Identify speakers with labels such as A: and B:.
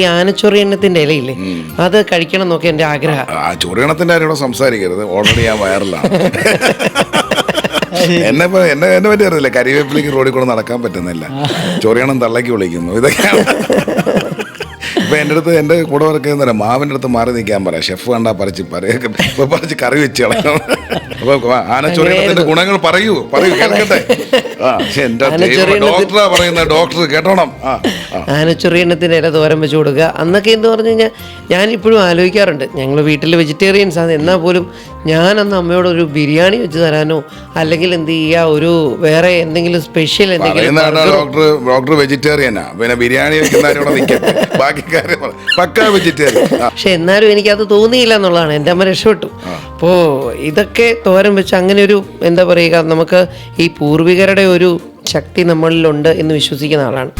A: ഈ ആനച്ചൊറിയണ്ണത്തിന്റെ ഇലയില്ലേ, അത് കഴിക്കണം എന്നൊക്കെ എൻ്റെ ആഗ്രഹം.
B: ആ ചൊറിയണത്തിന്റെ കാര്യം ഇവിടെ സംസാരിക്കരുത്, ഓൾറെഡി ഞാൻ വയറിലാണ്. എന്നെ പറ്റി അറിയില്ല, കരിവേപ്പിലേക്ക് റോഡിൽ കൂടെ നടക്കാൻ പറ്റുന്നില്ല, ചൊറിയണം തള്ളക്കി വിളിക്കുന്നു, ഇതൊക്കെയാണ്. ഇപ്പൊ എൻ്റെ കൂടെ വർക്ക് ചെയ്യുന്ന മാവിൻ്റെ അടുത്ത് മാറി നിൽക്കാൻ പറയാം, ഷെഫ് കണ്ടാ പറിച്ച് കറി വെച്ച് കളയണം. അപ്പൊ ആനച്ചൊറിയണത്തിന്റെ ഗുണങ്ങൾ പറയൂ കേൾക്കട്ടെ. ഡോക്ടറാ പറയുന്ന, ഡോക്ടർ കേട്ടോണം.
A: ആനച്ചൊറിയണ്ണത്തിന്റെ ഇല തോരൻ വെച്ച് കൊടുക്കുക. അന്നൊക്കെ എന്ന് പറഞ്ഞു കഴിഞ്ഞാൽ ഞാനിപ്പോഴും ആലോചിക്കാറുണ്ട്, ഞങ്ങൾ വീട്ടിൽ വെജിറ്റേറിയൻസ് ആണ്, എന്നാൽ പോലും ഞാനന്ന് അമ്മയോട് ഒരു ബിരിയാണി വെച്ച് തരാനോ അല്ലെങ്കിൽ എന്ത് ചെയ്യുക, ഒരു വേറെ എന്തെങ്കിലും സ്പെഷ്യൽ എന്തെങ്കിലും.
B: ഡോക്ടർ വെജിറ്റേറിയനാ, പിന്നെ ബിരിയാണി വെക്കുന്നവരോടെ നിൽക്കട്ടെ, ബാക്കി കാര്യം പക്കാ വെജിറ്റേറിയൻ.
A: പക്ഷെ എന്നാലും എനിക്കത് തോന്നിയില്ല എന്നുള്ളതാണ്, എൻ്റെ അമ്മ രക്ഷപ്പെട്ടു. അപ്പോൾ ഇതൊക്കെ തോരൻ വെച്ച് അങ്ങനെ ഒരു എന്താ പറയുക, നമുക്ക് ഈ പൂർവികരുടെ ഒരു ശക്തി നമ്മളിലുണ്ട് എന്ന് വിശ്വസിക്കുന്ന ആളാണ്.